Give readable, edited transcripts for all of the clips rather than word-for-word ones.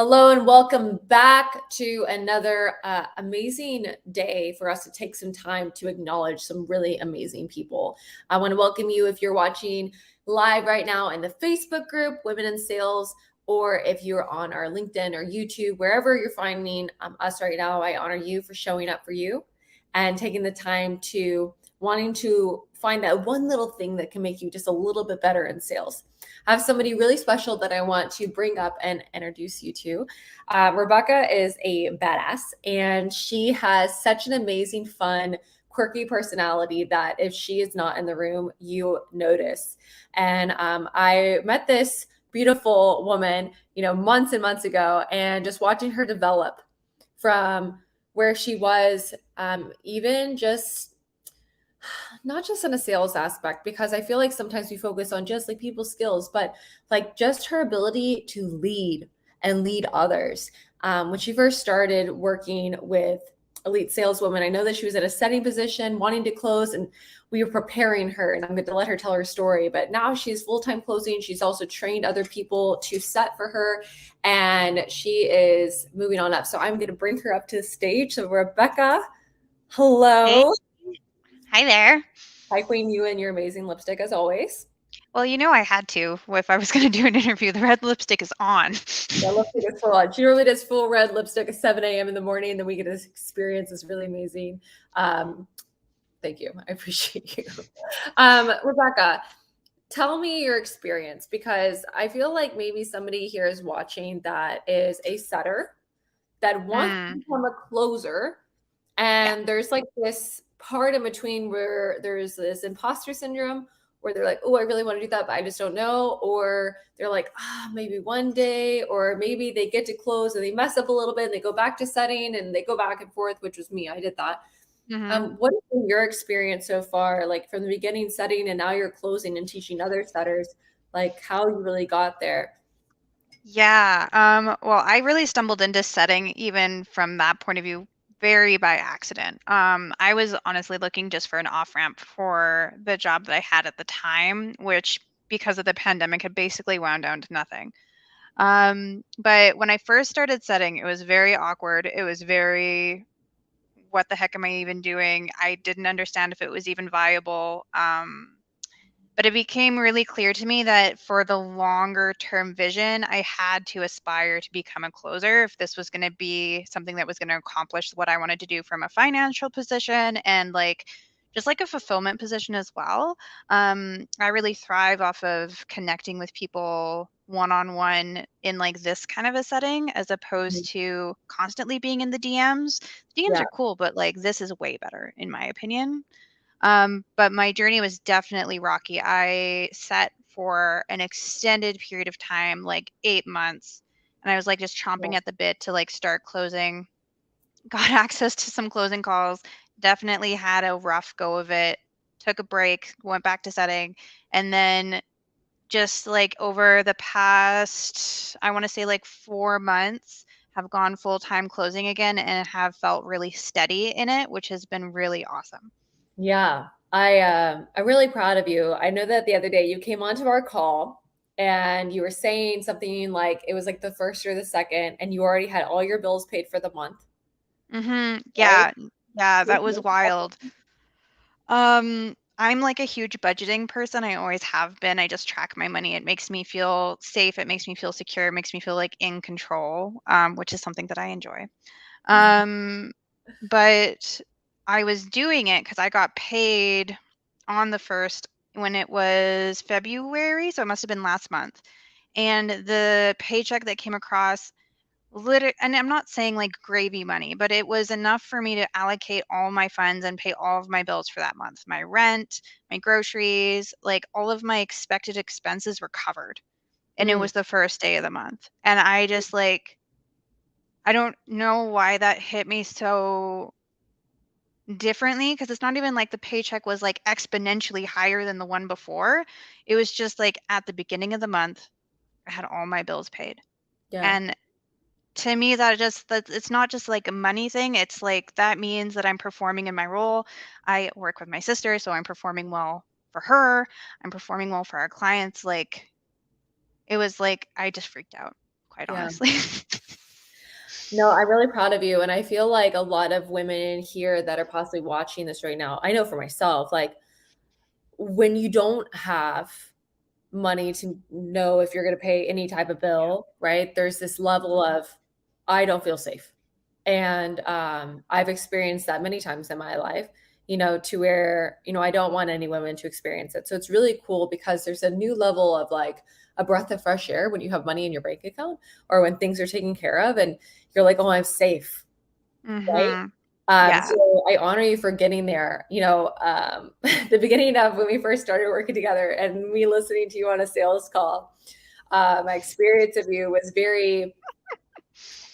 Hello and welcome back to another amazing day for us to take some time to acknowledge some really amazing people. I want to welcome you if you're watching live right now in the Facebook group, Women in Sales, or if you're on our LinkedIn or YouTube, wherever you're finding us right now. I honor you for showing up for you and taking the time to wanting to find that one little thing that can make you just a little bit better in sales. I have somebody really special that I want to bring up and introduce you to. Rebecca is a badass, and she has such an amazing, fun, quirky personality that if she is not in the room, you notice. And I met this beautiful woman, months and months ago, and just watching her develop from where she was, even just not just in a sales aspect, because I feel like sometimes we focus on just like people's skills, but like just her ability to lead and lead others. When she first started working with elite saleswomen, I know that she was at a setting position wanting to close, and we were preparing her, and I'm going to let her tell her story. But now she's full-time closing. She's also trained other people to set for her, and she is moving on up. So I'm going to bring her up to the stage. So Rebecca, Hey, hello. hi there. Hi, Queen, you and your amazing lipstick as always. Well, I had to if I was going to do an interview. The red lipstick is on. That lipstick is full on. She normally does full red lipstick at 7 a.m. in the morning, and then we get this experience. It's really amazing. Um, thank you. I appreciate you. Rebecca, tell me your experience, because I feel like maybe somebody here is watching that is a setter that wants to Mm, become a closer. yeah. And there's like this part in between where there's this imposter syndrome where they're like, oh, I really want to do that, but I just don't know. Or they're like, maybe one day, or maybe they get to close and they mess up a little bit and they go back to setting and they go back and forth, which was me. I did that. hmm What has been your experience so far, like from the beginning setting and now you're closing and teaching other setters, like how you really got there? Yeah. Well, I really stumbled into setting even from that point of view very by accident. I was honestly looking just for an off-ramp for the job that I had at the time, which because of the pandemic had basically wound down to nothing. But when I first started setting, it was very awkward. It was very what the heck am I even doing? I didn't understand if it was even viable. But it became really clear to me that for the longer term vision, I had to aspire to become a closer if this was going to be something that was going to accomplish what I wanted to do from a financial position and just like a fulfillment position as well. I really thrive off of connecting with people one on one in like this kind of a setting as opposed to constantly being in the DMs. DMs Yeah. are cool, but like this is way better in my opinion. But my journey was definitely rocky. I set for an extended period of time, like 8 months, and I was like just chomping Yeah. at the bit to like start closing. Got access to some closing calls, definitely had a rough go of it, took a break, went back to setting, and then just like over the past, I want to say like 4 months, have gone full time closing again and have felt really steady in it, which has been really awesome. Yeah, I'm really proud of you. I know that the other day you came onto our call and you were saying something like it was like the first or the second, and you already had all your bills paid for the month, right? Yeah. Yeah, that was wild. I'm like a huge budgeting person. I always have been. I just track my money. It makes me feel safe. It makes me feel secure. It makes me feel like in control, which is something that I enjoy. Um, but I was doing it because I got paid on the first when it was February, so it must have been last month. And the paycheck that came across and I'm not saying like gravy money, but it was enough for me to allocate all my funds and pay all of my bills for that month. My rent, my groceries, like all of my expected expenses were covered. And it Mm, was the first day of the month. And I just like, I don't know why that hit me so differently because it's not even like the paycheck was like exponentially higher than the one before. It was just like at the beginning of the month, I had all my bills paid. yeah. And to me that it's not just like a money thing, it's like that means that I'm performing in my role. I work with my sister, so I'm performing well for her, I'm performing well for our clients. Like it was like I just freaked out quite Yeah. honestly. No, I'm really proud of you. And I feel like a lot of women here that are possibly watching this right now, I know for myself, like when you don't have money to know if you're going to pay any type of Yeah. bill, right? There's this level of, I don't feel safe. And I've experienced that many times in my life, to where, I don't want any women to experience it. So it's really cool because there's a new level of like a breath of fresh air when you have money in your bank account or when things are taken care of and you're like, oh, I'm safe. Right? Mhm. So Yeah. I honor you for getting there. The beginning of when we first started working together and me listening to you on a sales call, my experience of you was very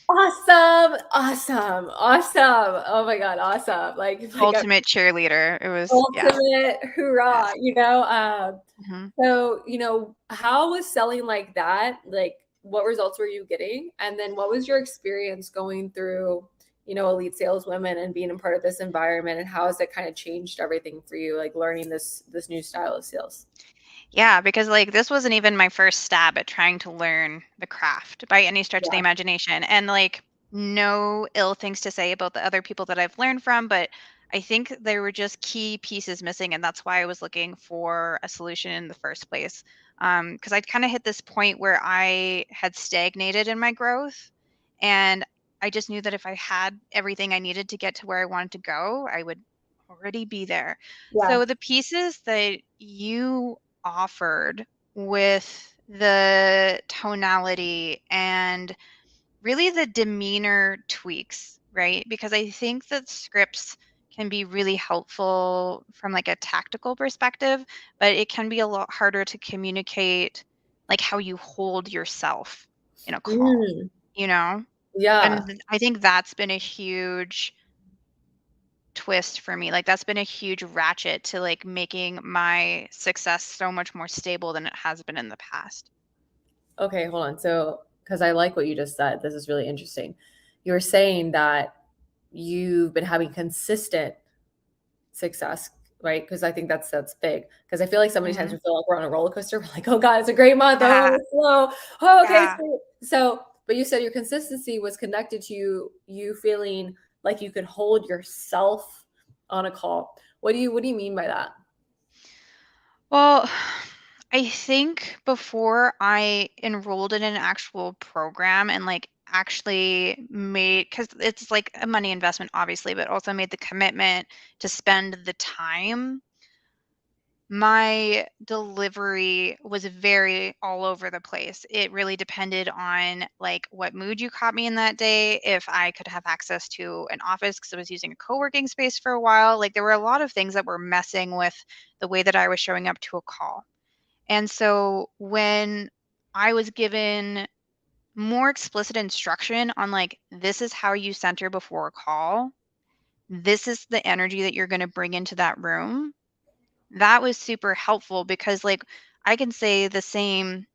awesome, awesome, awesome. Oh my God, awesome. Like a Ultimate cheerleader. It was, yeah. ultimate Yes. hoorah. Mhm. So, how was selling like that? Like, what results were you getting? And then what was your experience going through, elite saleswomen and being a part of this environment? And how has it kind of changed everything for you, like learning this new style of sales? Yeah, because like this wasn't even my first stab at trying to learn the craft by any stretch of the Yeah. imagination. And like no ill things to say about the other people that I've learned from, but I think there were just key pieces missing, and that's why I was looking for a solution in the first place. Because I'd kind of hit this point where I had stagnated in my growth, and I just knew that if I had everything I needed to get to where I wanted to go, I would already be there. Yeah. So the pieces that you offered with the tonality and really the demeanor tweaks, right? Because I think that scripts can be really helpful from like a tactical perspective, but it can be a lot harder to communicate like how you hold yourself in a call, Mm, you know? yeah. And I think that's been a huge twist for me. Like that's been a huge ratchet to like making my success so much more stable than it has been in the past. Okay, hold on. So, because I like what you just said, this is really interesting. You were saying that you've been having consistent success, right? Because I think that's big. Because I feel like so many times Mhm. we feel like we're on a roller coaster. We're like, oh God, it's a great month. Oh, Yeah, it's slow. Oh, okay. yeah. So, but you said your consistency was connected to you feeling like you could hold yourself on a call. What do you mean by that? Well, I think before I enrolled in an actual program and like actually made, because it's like a money investment, obviously, but also made the commitment to spend the time, my delivery was very all over the place. It really depended on like what mood you caught me in that day, if I could have access to an office because I was using a co-working space for a while. Like there were a lot of things that were messing with the way that I was showing up to a call. And so when I was given more explicit instruction on like this is how you center before a call, this is the energy that you're going to bring into that room, that was super helpful because like I can say the same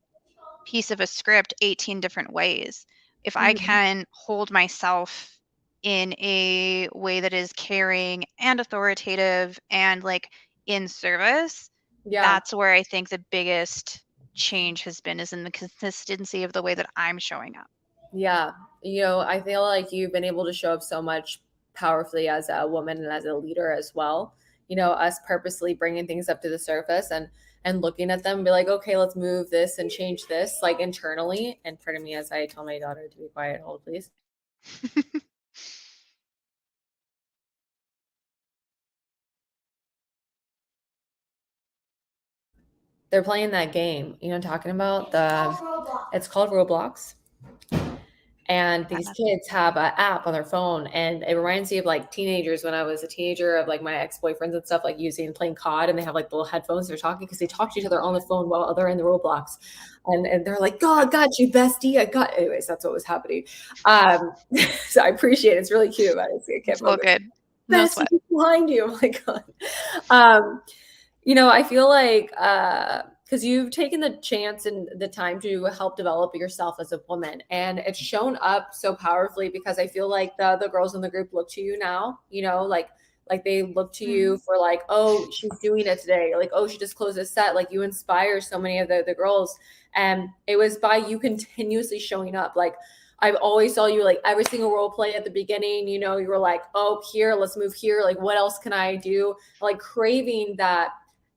piece of a script 18 different ways. If I Mhm. can hold myself in a way that is caring and authoritative and like in service, Yeah. that's where I think the biggest change has been is in the consistency of the way that I'm showing up. Yeah. I feel like you've been able to show up so much powerfully as a woman and as a leader as well. Us purposely bringing things up to the surface and looking at them and be like, okay, let's move this and change this like internally. And pardon me as I tell my daughter to be quiet, hold please. They're playing that game, I'm talking about it's called Roblox. And Yeah, these that's kids have an app on their phone, and it reminds me of like teenagers when I was a teenager, of like my ex-boyfriends and stuff, like using playing COD, and they have like little headphones, they're talking because they talk to each other on the phone while they're in the Roblox. And they're like, God, got you, bestie. I got anyways, that's what was happening. Um so I appreciate it. It's really cute, but I can't it's all focus. good. No Bestie, sweat. he's behind you. Oh my God. Um, I feel like because you've taken the chance and the time to help develop yourself as a woman, and it's shown up so powerfully because I feel like the girls in the group look to you now, like they look to you Mhm. for like, oh, she's doing it today, like, oh, she just closed a set, like you inspire so many of the girls. And it was by you continuously showing up. Like I've always saw you like every single role play at the beginning, you know, you were like, oh, here, let's move here. Like, what else can I do? Like craving that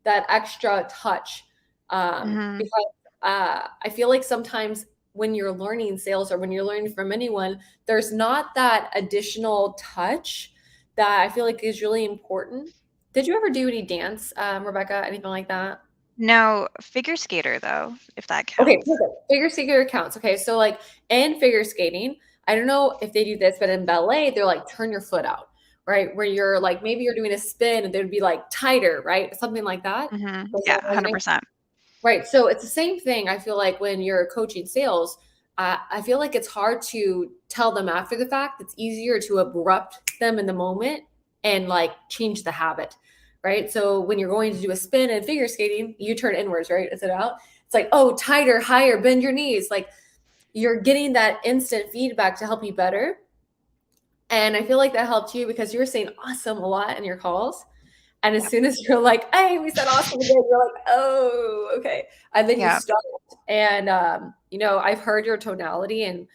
extra touch. Hmm. Because I feel like sometimes when you're learning sales or when you're learning from anyone, there's not that additional touch that I feel like is really important. Did you ever do any dance, Rebecca? Anything like that? No, figure skater though, if that Okay, counts. perfect. Figure skater counts. Okay, so like in figure skating, I don't know if they do this, but in ballet, they're like turn your foot out, right? Where you're like maybe you're doing a spin and they'd be like tighter, right? Something like that. Hmm. Does Yeah, that resonate? 100%. Right. So it's the same thing. I feel like when you're coaching sales, I feel like it's hard to tell them after the fact. It's easier to abrupt them in the moment and like change the habit. Right. So when you're going to do a spin and figure skating, you turn inwards, right? Is it out? It's like, oh, tighter, higher, bend your knees. Like you're getting that instant feedback to help you better. And I feel like that helped you because you were saying awesome a lot in your calls. And as Yep. soon as you're like, hey, we said awesome again, you're like, oh, okay. And then you Yep. start. And you know, I've heard your tonality and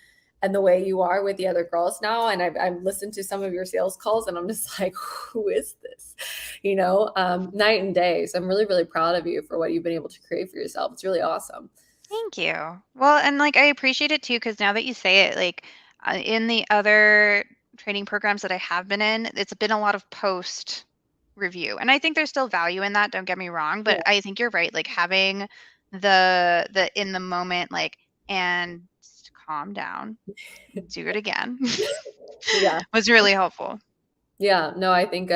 the way you are with the other girls now. And I've listened to some of your sales calls and I'm just like, who is this? You know, night and day. So I'm really, really proud of you for what you've been able to create for yourself. It's really awesome. Thank you. Well, and like I appreciate it too, because now that you say it, like in the other training programs that I have been in, it's been a lot of post review. And I think there's still value in that, don't get me wrong, but Yeah. I think you're right. Like having the in the moment, like, and just calm down, do it again Yeah. was really helpful. Yeah. No, I think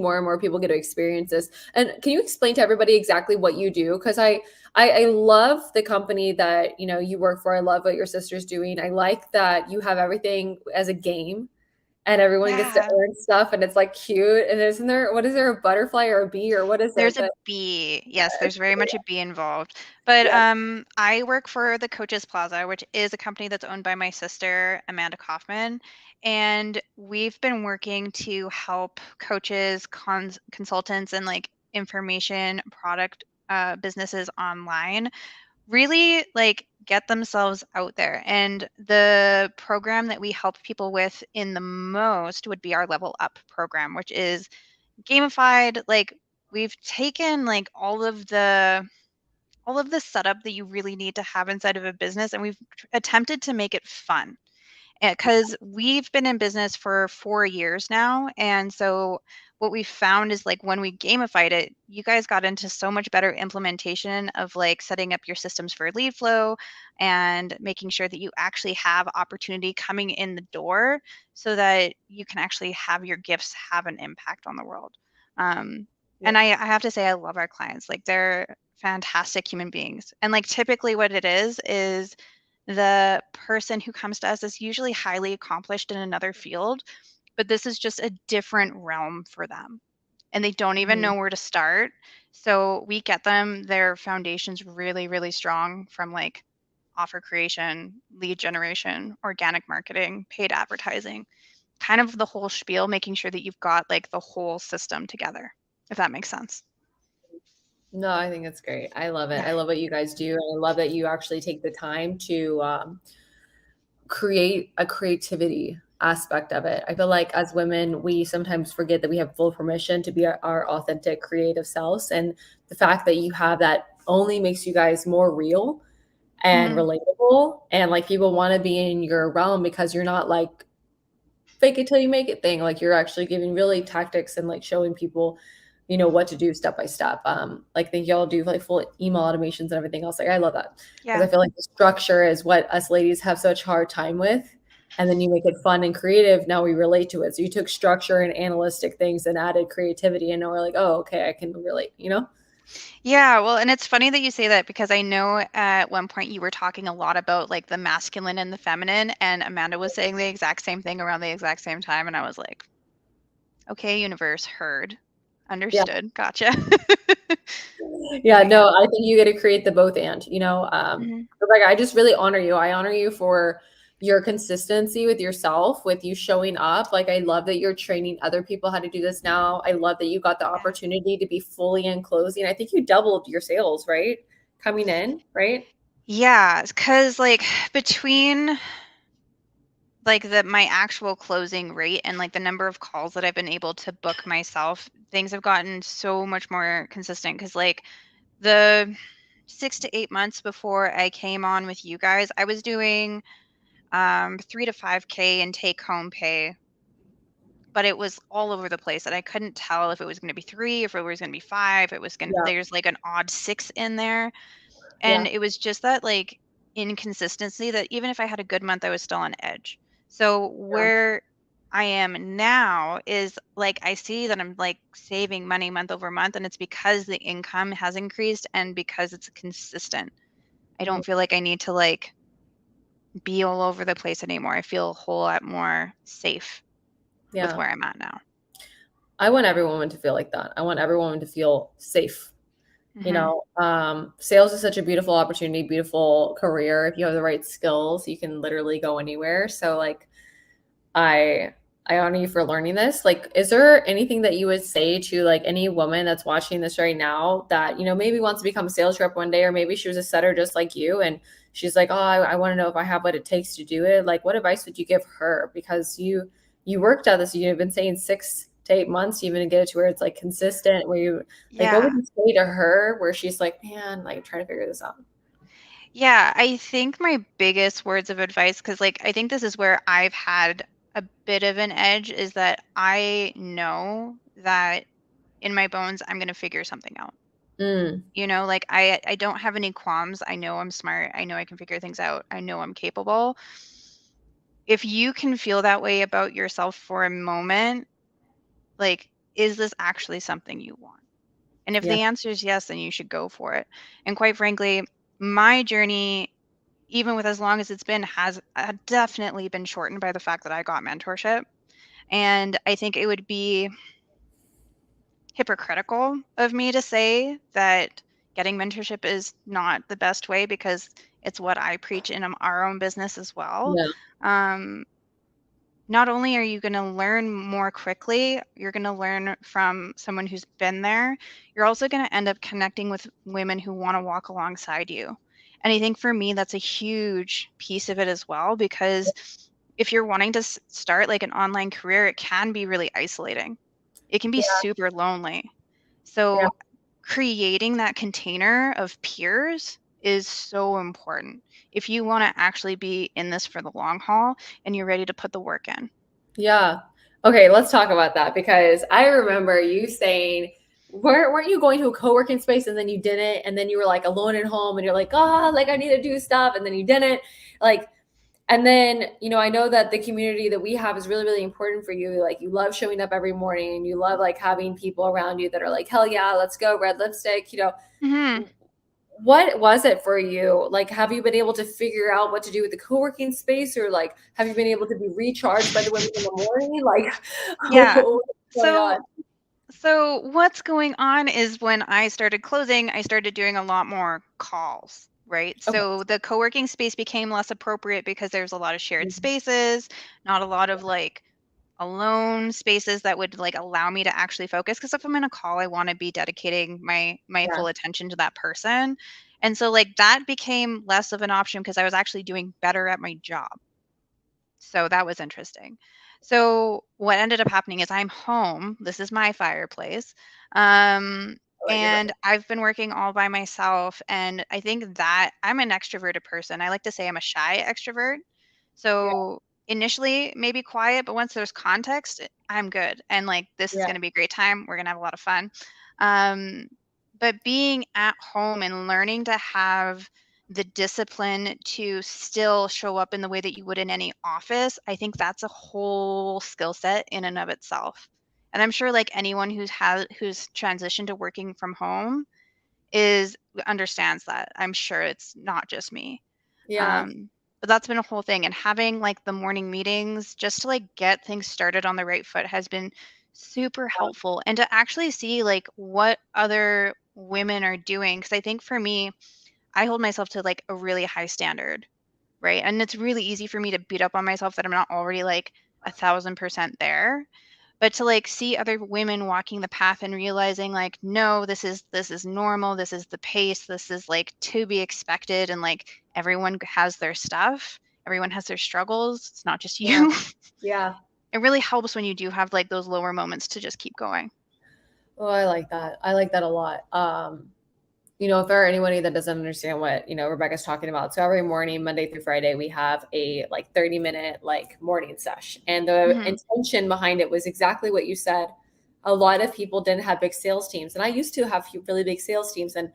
more and more people get to experience this. And can you explain to everybody exactly what you do? Because I love the company that you know you work for. I love what your sister's doing. I like that you have everything as a game and everyone gets to Yeah. earn stuff and it's like cute. And isn't there what is there a butterfly or a bee or what is it There's a that bee. Yes, there's very much a bee involved. But yeah. I work for the Coaches Plaza, which is a company that's owned by my sister, Amanda Kaufman. And we've been working to help coaches, consultants, and like information product businesses online really like get themselves out there. And the program that we help people with in the most would be our Level Up program, which is gamified. Like we've taken like all of the setup that you really need to have inside of a business and we've attempted to make it fun because we've been in business for 4 years now. And so what we found is like when we gamified it, you guys got into so much better implementation of like setting up your systems for lead flow and making sure that you actually have opportunity coming in the door so that you can actually have your gifts have an impact on the world. Um, Yeah. and I have to say, I love our clients. Like they're fantastic human beings. And like typically what it is the person who comes to us is usually highly accomplished in another field, but this is just a different realm for them. And they don't even Mhm. know where to start. So we get them their foundations really, really strong from like offer creation, lead generation, organic marketing, paid advertising, kind of the whole spiel, making sure that you've got like the whole system together, if that makes sense. No, I think it's great. I love it. Yeah. I love what you guys do. And I love that you actually take the time to create a creativity aspect of it. I feel like as women, we sometimes forget that we have full permission to be our authentic creative selves. And the fact that you have that only makes you guys more real and Hmm. relatable. And like people want to be in your realm because you're not like fake it till you make it thing. Like you're actually giving really tactics and like showing people, you know, what to do step by step. Like I think y'all do like full email automations and everything else. Like I love that because Yeah. I feel like the structure is what us ladies have such hard time with. And then you make it fun and creative. Now we relate to it. So you took structure and analytic things and added creativity, and now we're like, oh, okay, I can relate. You know? Yeah, well, and it's funny that you say that because I know at one point you were talking a lot about like the masculine and the feminine, and Amanda was saying the exact same thing around the exact same time, and I was like, okay, universe, heard, Yeah. understood, gotcha. Yeah, But yeah. no, I think you get to create the both and, you know, Hmm. Rebecca, I just really honor you. I honor you for your consistency with yourself, with you showing up. Like, I love that you're training other people how to do this now. I love that you got the Yeah. opportunity to be fully in closing. I think you doubled your sales, right? coming in, right? Yeah, because like between like my actual closing rate and like the number of calls that I've been able to book myself, things have gotten so much more consistent. Because like the 6 to 8 months before I came on with you guys, I was doing 3 to 5k in take home pay, but it was all over the place, and I couldn't tell if it was going to be three, if it was going to be five. It was going Yeah. there's like an odd six in there. And Yeah. it was just that like inconsistency that even if I had a good month, I was still on edge. So Yeah. where I am now is like I see that I'm like saving money month over month, and it's because the income has increased and because it's consistent. I Mhm. don't feel like I need to like be all over the place anymore. I feel a whole lot more safe with Yeah. where I'm at now. I want every woman to feel like that. I want every woman to feel safe. Hmm. Sales is such a beautiful opportunity, beautiful career. If you have the right skills, you can literally go anywhere. So like I I honor you for learning this. Like, is there anything that you would say to like any woman that's watching this right now that, maybe wants to become a sales rep one day, or maybe she was a setter just like you and she's like, oh, I want to know if I have what it takes to do it. Like, what advice would you give her? Because you worked at this, you've been saying 6 to 8 months, you even get it to where it's like consistent, where you like what would Yeah. you say to her where she's like, man, like trying to figure this out? Yeah, I think my biggest words of advice, because like I think this is where I've had a bit of an edge, is that I know that in my bones I'm gonna figure something out. Mm, Like I don't have any qualms. I know I'm smart. I know I can figure things out. I know I'm capable. If you can feel that way about yourself for a moment, like, is this actually something you want? And if yeah, the answer is yes, then you should go for it. And quite frankly, my journey, even with as long as it's been, has definitely been shortened by the fact that I got mentorship. And I think it would be hypocritical of me to say that getting mentorship is not the best way, because it's what I preach in our own business as well. yeah, Um, Not only are you going to learn more quickly, you're going to learn from someone who's been there, you're also going to end up connecting with women who want to walk alongside you. And I think for me, that's a huge piece of it as well, because if you're wanting to start like an online career, it can be really isolating. It can be yeah, super lonely. yeah. So creating that container of peers is so important if you want to actually be in this for the long haul and you're ready to put the work in. Yeah. Okay, let's talk about that because I remember you saying, weren't you going to a co-working space and then you didn't, and then you were like alone at home and you're like, oh, like I need to do stuff, and then you didn't, like, and then I know that the community that we have is really, really important for you. Like you love showing up every morning, and you love like having people around you that are like, hell yeah, let's go, red lipstick. Hmm. What was it for you? Like, have you been able to figure out what to do with the co-working space, or like, have you been able to be recharged by the women in the morning? Like, Yeah. what's going So on? what's going on is when I started closing, I started doing a lot more calls, right? Okay. So the co-working space became less appropriate because there's a lot of shared spaces, not a lot of like alone spaces that would like allow me to actually focus, because if I'm in a call, I want to be dedicating my Yeah. full attention to that person. And so like that became less of an option because I was actually doing better at my job. So that was interesting. So what ended up happening is I'm home. This is my fireplace. Um, I like and it. I've been working all by myself. And I think that I'm an extroverted person. I like to say I'm a shy extrovert. Yeah. So initially, maybe quiet, but once there's context, I'm good. And like, this is Yeah. going to be a great time. We're going to have a lot of fun. Um, but being at home and learning to have the discipline to still show up in the way that you would in any office, I think that's a whole skill set in and of itself. And I'm sure like anyone who's transitioned to working from home is understands that. I'm sure it's not just me. Yeah. Um, but that's been a whole thing. And having like the morning meetings just to like get things started on the right foot has been super helpful. And to actually see like what other women are doing. Cause I think for me, I hold myself to like a really high standard, right? And it's really easy for me to beat up on myself that I'm not already like 1,000% there. But to like see other women walking the path and realizing like, no, this is normal, this is the pace, this is like to be expected, and like everyone has their stuff, everyone has their struggles, it's not just Yeah. you. Yeah. It really helps when you do have like those lower moments to just keep going. Oh, I like that. I like that a lot. If there are anybody that doesn't understand what, Rebecca's talking about. So every morning, Monday through Friday, we have a like 30-minute like morning sesh. And the Hmm. intention behind it was exactly what you said. A lot of people didn't have big sales teams. And I used to have really big sales teams. And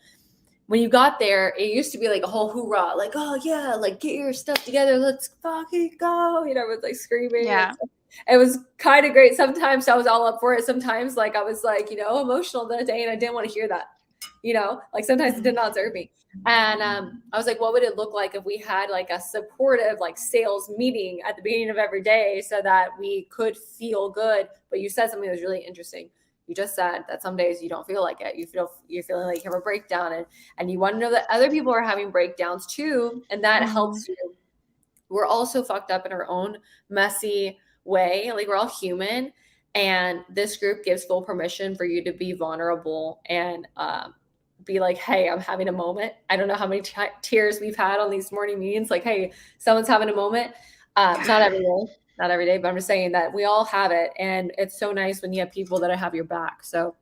when you got there, it used to be like a whole hoorah, like, oh yeah, like get your stuff together, let's fucking go. With like screaming and Yeah. stuff. It was kind of great. Sometimes I was all up for it. Sometimes like I was like, emotional that day and I didn't want to hear that. Like sometimes it Mhm. did not serve me. And I was like, what would it look like if we had like a supportive like sales meeting at the beginning of every day so that we could feel good? But you said something that was really interesting. You just said that some days you don't feel like it. You're feeling like you have a breakdown, and you want to know that other people are having breakdowns too, and that Mhm. helps you. We're all so fucked up in our own messy way. Like we're all human, and this group gives full permission for you to be vulnerable and be like, hey, I'm having a moment. I don't know how many tears we've had on these morning meetings. Like, hey, someone's having a moment. It's not every day, but I'm just saying that we all have it, and it's so nice when you have people that have your back. So,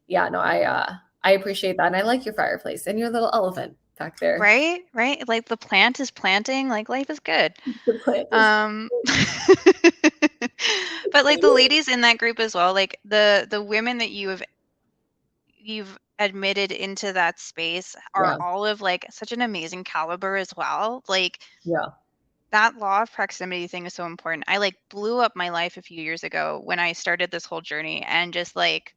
yeah, no, I appreciate that, and I like your fireplace and your little elephant back there. Right? Right? Like the plant is planting, like life is good. The plant is. Um but like the ladies in that group as well, like the women that you've admitted into that space are Yeah, all of like such an amazing caliber as well. Like yeah, that law of proximity thing is so important. I like blew up my life a few years ago when I started this whole journey and just like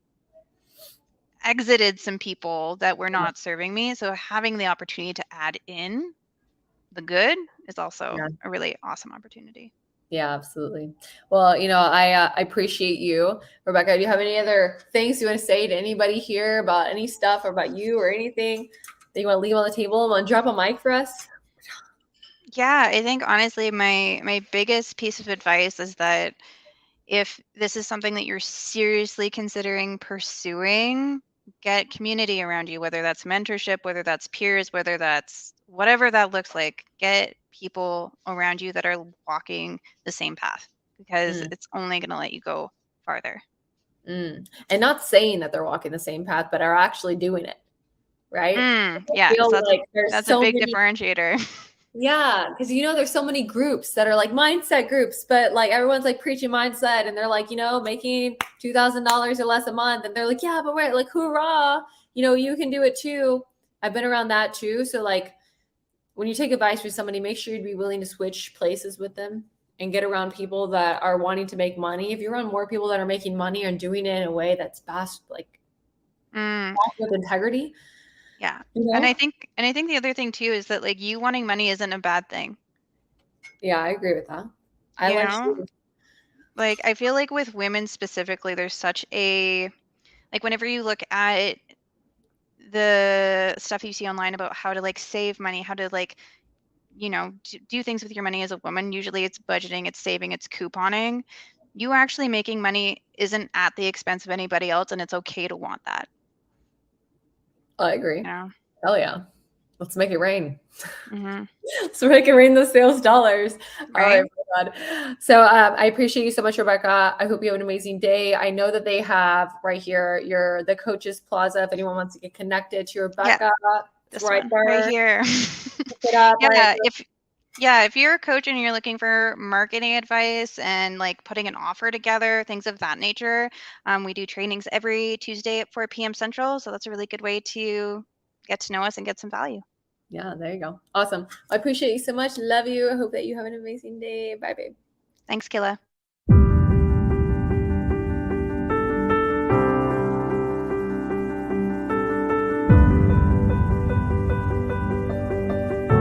exited some people that were yeah, not serving me. So having the opportunity to add in the good is also yeah. a really awesome opportunity. Yeah, absolutely. Well, I appreciate you, Rebecca. Do you have any other things you want to say to anybody here about any stuff or about you or anything that you want to leave on the table? Want to drop a mic for us? Yeah, I think honestly my biggest piece of advice is that if this is something that you're seriously considering pursuing, get community around you, whether that's mentorship, whether that's peers, whether that's whatever that looks like. Get people around you that are walking the same path because Mm, it's only going to let you go farther. mm. And not saying that they're walking the same path, but are actually doing it, right? I Yes, feel like there's that's a so big many. differentiator. Yeah, because there's so many groups that are like mindset groups, but like everyone's like preaching mindset, and they're like, making $2,000 or less a month, and they're like, yeah, but we're like, hoorah, you can do it too. I've been around that too. So like, when you take advice from somebody, make sure you'd be willing to switch places with them and get around people that are wanting to make money. If you're around more people that are making money and doing it in a way that's fast, like Mm, with integrity, yeah. you And I know? think and I think the other thing too is that like you wanting money isn't a bad thing. Yeah, I agree with that. I You like know? shoes. Like I feel like with women specifically there's such a like whenever you look at the stuff you see online about how to like save money, how to like, do things with your money as a woman, usually it's budgeting, it's saving, it's couponing. You actually making money isn't at the expense of anybody else and it's okay to want that, I you agree. know? Hell yeah. Let's make it rain. Mhm. So we can rain those sales dollars. Oh Right? my God. So I appreciate you so much, Rebecca. I hope you have an amazing day. I know that they have right here the Coaches Plaza. If anyone wants to get connected to Yeah, Rebecca, it's this right one right there. here. Pick it up. All right. Yeah, if you're a coach and you're looking for marketing advice and like putting an offer together, things of that nature, we do trainings every Tuesday at 4 p.m. Central. So that's a really good way to get to know us and get some value. Yeah, there you go. Awesome. I appreciate you so much. Love you. I hope that you have an amazing day. Bye, babe. Thanks, Killa.